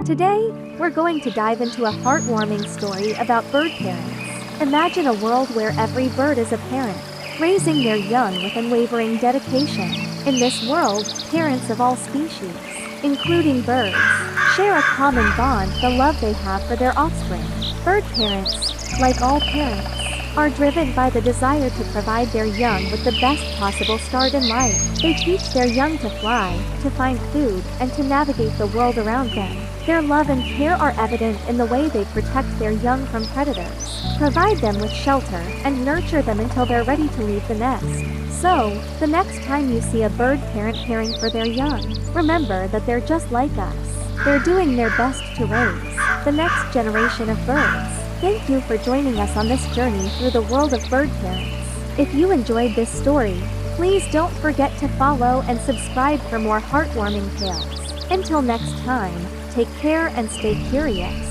Today, we're going to dive into a heartwarming story about bird parents. Imagine a world where every bird is a parent, raising their young with unwavering dedication. In this world, parents of all species, including birds, share a common bond: the love they have for their offspring. Bird parents, like all parents, are driven by the desire to provide their young with the best possible start in life. They teach their young to fly, to find food, and to navigate the world around them. Their love and care are evident in the way they protect their young from predators, provide them with shelter, and nurture them until they're ready to leave the nest. So, the next time you see a bird parent caring for their young, remember that they're just like us. They're doing their best to raise the next generation of birds. Thank you for joining us on this journey through the world of bird parents. If you enjoyed this story, please don't forget to follow and subscribe for more heartwarming tales. Until next time, take care and stay curious.